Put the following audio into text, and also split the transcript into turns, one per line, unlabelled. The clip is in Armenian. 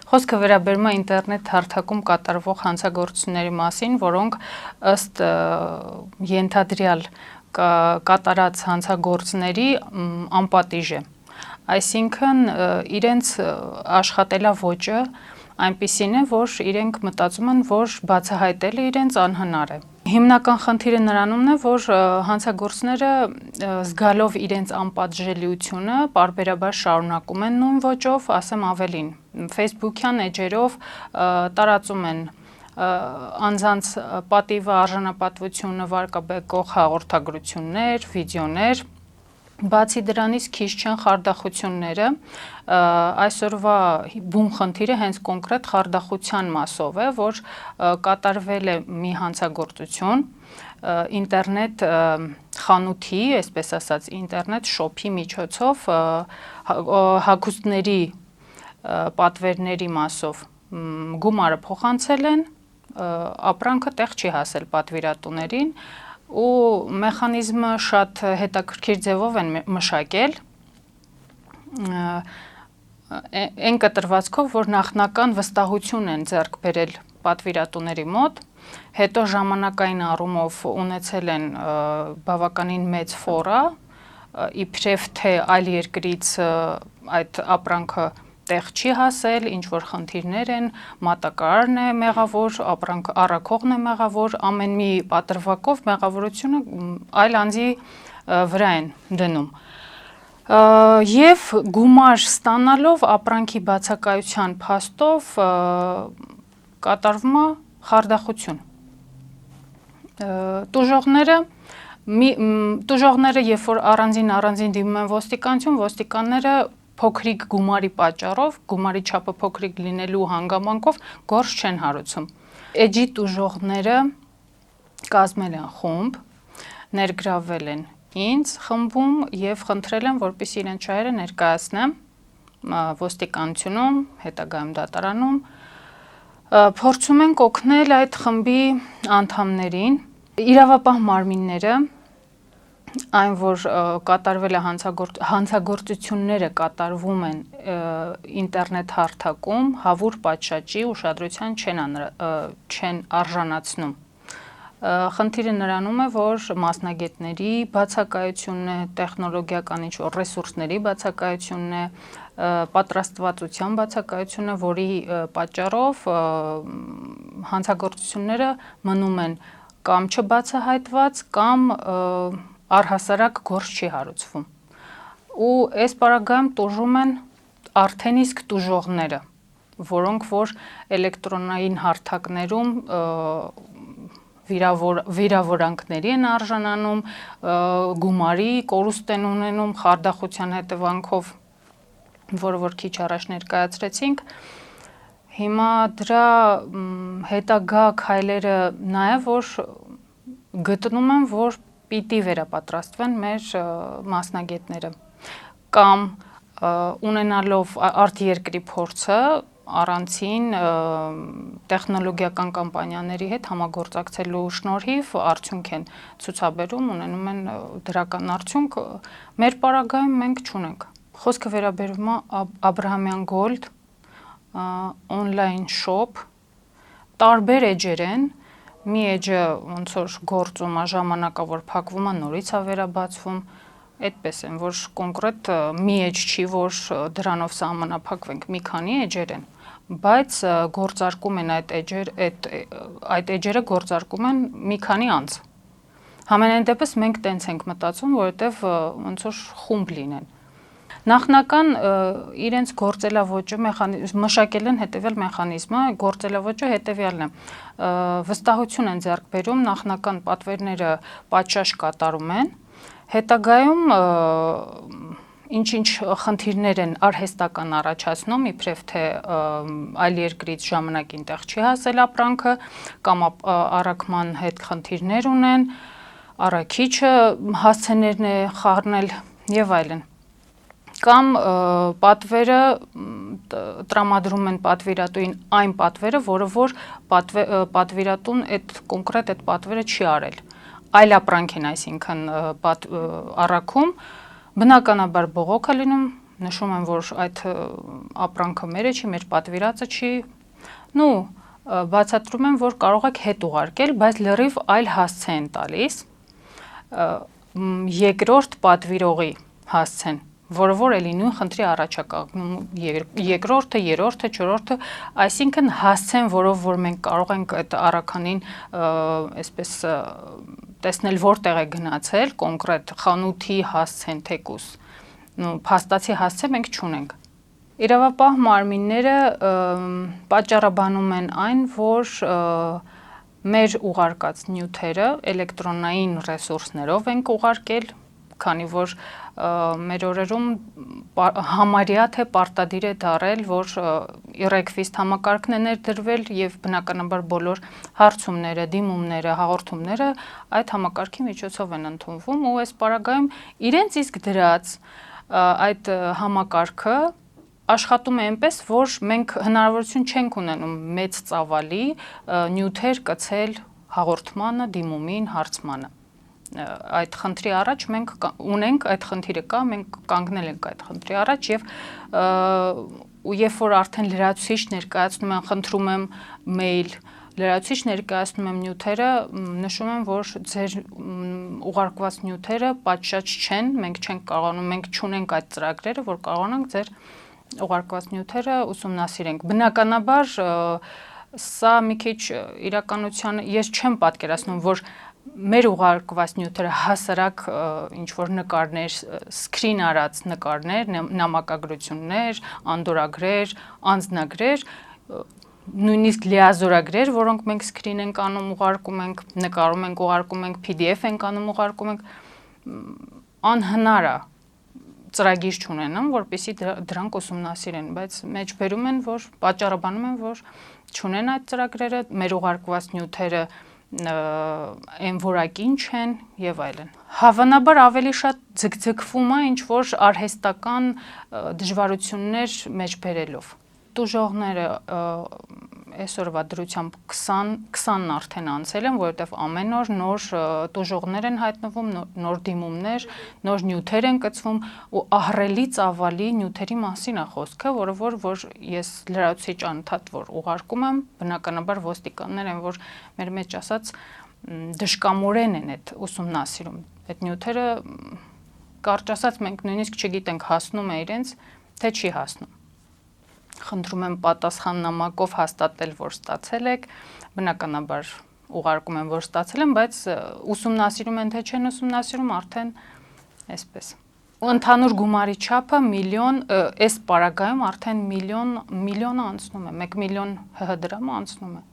Խոսքը վերաբերում է ինտերնետ հարթակում կատարվող հանցագործությունների մասին, որոնք ըստ ենթադրյալ կատարած հանցագործների անպատիժ է։ Այսինքն իրենց աշխատելավոճը այնպիսին է, որ իրենք մտածում են, որ բացահայտելը իրենց անհնար է։ Հիմնական խնդիրը նրանումն է, որ հանցագործները զգալով իրենց անպատժելիությունը պարբերաբար շարունակում են նույն ոճով, ասեմ ավելին, Facebook-յան էջերով տարածում են անձանց պատիվը, արժանապատվությունը վարկաբեկող հաղորդագրություններ, վիդեոներ։ Բացի դրանից քիչ չեն խարդախությունները, այսօրվա բուն խնդիրը հենց կոնկրետ խարդախության մասով է, որ կատարվել է մի հանցագործություն ինտերնետ խանութի, այսպես ասած, ինտերնետ շոփի միջոցով հագուստների պատվերների մասով գումարը փոխանցել են, ապրանքը տեղ չի հասել պատվիրատուներին ու մեխանիզմը շատ հետաքրքիր ձևով են մշակել այն կտրվածքով, որ նախնական վստահություն են ձեռք բերել պատվիրատուների մոտ, հետո ժամանակային առումով ունեցել են բավականին մեծ ֆորա, իբրև թե այլ երկրից այդ ապրանքը տեղ չի հասել, ինչ որ խնդիրներ են, մատակարարն է մեղավոր, առաքողն է մեղավոր, ամեն մի պատրվակով մեղավորությունը այլ անձի վրա են դնում։ Եվ գումար ստանալով ապրանքի բացակայության փաստով կատարվում է խարդախություն։ Տուժողները, երբ որ առանձին դիմում են ոստիկանություն, ոստիկանները փոքրիկ գումարի պատճառով, գումարի չափը փոքրիկ լինելու հանգամանքով գործ չեն հարուցում։ Էջի տուժողները կազմել են խումբ, ներգրավել են ինձ խմբում եւ խնդրել են, որպեսզի իրենց շահերը ներկայացնեմ ոստիկանությունում, հետագայում դատարանում։ Փորձում ենք օգնել այդ խմբի անդամներին, իրավապահ մարմինները, այն որ կատարվել է հանցագործությունները կատարվում են ինտերնետ հարթակում, հավուր պատշաճի ուշադրության չեն արժանացնում։ Խնդիրը նրանում է, որ մասնագետների բացակայությունն է, տեխնոլոգիական ինչ-որ ռեսուրսների բացակայությունն է, պատրաստվածության բացակայությունն է, որի պատճառով հանցագործությունները մնում են կամ չբացահայտված, կամ առհասարակ գործ չի հարուցվում։ Ու այս պարագայում տուժում են արդեն իսկ տուժողները, որոնք որ էլեկտրոնային հարթակներում վիրավորանքների են արժանանում, գումարի կորուստ են ունենում խարդախության հետևանքով, որը որ քիչ առաջ ներկայացրեցինք։ Հիմա դրա հետագա քայլերը նա է, որ գտնում եմ, որ պիտի վերապատրաստվեն մեր մասնագետները կամ ունենալով արտերկրի փորձը առանցին տեխնոլոգիական կամպանիաների հետ համագործակցելու շնորհիվ արդյունք են ցուցաբերում, ունենում են դրական արդյունք, մեր պարագայում մենք չունենք։ Խոսքը վերաբերում է Աբրահամյան Gold on-line shop, տարբեր էջեր են, մի էջը ոնց որ գործում է, ժամանակավոր փակվում է, նորից է վերաբացվում, այդպես են, որ կոնկրետ մի էջ չի, որ դրանով սահմանափակվենք, մի քանի էջեր են, բայց գործարկում են այդ էջերը գործարկում են մի քանի անձ։ Համենայն դեպս մենք տենց ենք մտածում, որովհետև ոնց որ խումբ լինեն։ Նախնական իրենց գործելավոճը մշակել են հետևյալ մեխանիզմը, գործելավոճը հետևյալն է, վստահություն են ձեռք բերում, նախնական պատվերները պատշաճ կատարում են, հետագայում ինչ-ինչ խնդիրներ են արհեստական առաջացնում, իբրև թե այլ երկրից ժամանակին տեղ չի հասել ապրանքը, կամ առաքման հետ խնդիրներ ունեն, առաքիչը հասցեներն է խառնել եւ այլն։ Կամ պատվերը տրամադրում են պատվիրատուին այն պատվերը, որը որ պատվիրատուն կոնկրետ այդ պատվերը չի արել։ Այլ ապրանք են, այսինքն առաքում, բնականաբար բողոք է լինում նշում են, որ այդ ապրանքը մերը չի, մեր պատվիրածը չի, բացատրում են, որ կարող եք հետ ուղարկել, բայց լրիվ այլ հասցե են տալիս, երկրորդ պատվիրողի հասցեն, որ էլի նույն խնդրի առաջ է կանգնում երկրորդը, երրորդը, չորրորդը, այսինքն հասցեն, որով որ մենք կարող ենք այդ առաքանին այսպես տեսնել որտեղ է գնացել, կոնկրետ խանութի հասցեն թեկուս, փաստացի հասցե մենք չունենք։ Իրավապահ մարմինները պատճառաբանում են այն, որ մեր ուղարկած նյութերը էլեկտրոնային ռեսուրսներով ենք ուղարկել, քանի որ մեր օրերում համարյա թե պարտադիր է դարել, որ իռեկվիստ համակարգն է ներդրվել եւ բնականաբար բոլոր հարցումները, դիմումները, հաղորդումները այդ համակարգի միջոցով են ընդունվում ու այս պարագայում իրենց իսկ դրած այդ համակարգը աշխատում է այնպես, որ մենք հնարավորություն չենք ունենում մեծ ծավալի նյութեր կցել հաղորդմանը, դիմումին, հարցմանը։ Այդ խնդրի առաջ մենք ունենք, այդ խնդիրը կա, մենք կանգնել ենք այդ խնդրի առաջ եւ երբ որ արդեն լրացուցիչ ներկայացնում են, խնդրում եմ մեյլ, լրացուցիչ ներկայացնում եմ նյութերը, նշում եմ, որ ձեր ուղարկված նյութերը պատշաճ չեն, մենք չենք կարողանում, մենք չունենք այդ ծրագրերը, որ կարողանանք ձեր ուղարկված նյութերը ուսումնասիրենք։ Բնականաբար սա մի քիչ իրականության ես չեմ պատկերացնում, որ մեր ուղարկված նյութերը հասարակ ինչ որ նկարներ, սկրին արած նկարներ, նամակագրություններ, անդորագրեր, անձնագրեր, նույնիսկ լիազորագրեր, որոնք մենք սկրին ենք անում, ուղարկում ենք, նկարում ենք, ուղարկում ենք, PDF ենք անում, ուղարկում ենք, անհնար է ծրագիր չունենան, որպեսզի դրանք ուսումնասիրեն, բայց մեջբերում են, որ պատճառաբանում են, որ չունեն այդ ծրագրերը, մեր ուղարկված նյութերը այն որակին չեն եւ այլն։ Հավանաբար ավելի շատ ձգձգվում է ինչ որ արհեստական դժվարություններ մեջբերելով։ Տուժողները այսօրվա դրությամբ 20-ն արդեն անցել են, որովհետև ամեն օր նոր տուժողներ են հայտնվում, նոր դիմումներ, նոր նյութեր են կցվում ու ահռելի ծավալի նյութերի մասին է խոսքը, որը որ ես լրացուցիչ անընդհատ որ ուղարկում եմ, բնականաբար ոստիկաններ են, որ մեր մեջ ասած դժկամորեն են այդ ուսումնասիրում։ Այդ նյութերը կարճ ասած մենք նույնիսկ չգիտենք հասնում է իրենց, թե չի հասնում։ Խնդրում եմ պատասխան նամակով հաստատել, որ ստացել եք, բնականաբար ուղարկում են, որ ստացել են, բայց ուսումնասիրում են, թե չեն ուսումնասիրում, արդեն այսպես։ Ընդհանուր գումարի չափը միլիոն, այս պարագայում արդեն միլիոնը անցնում է, 1 միլիոն ՀՀ դրամը անցնում է։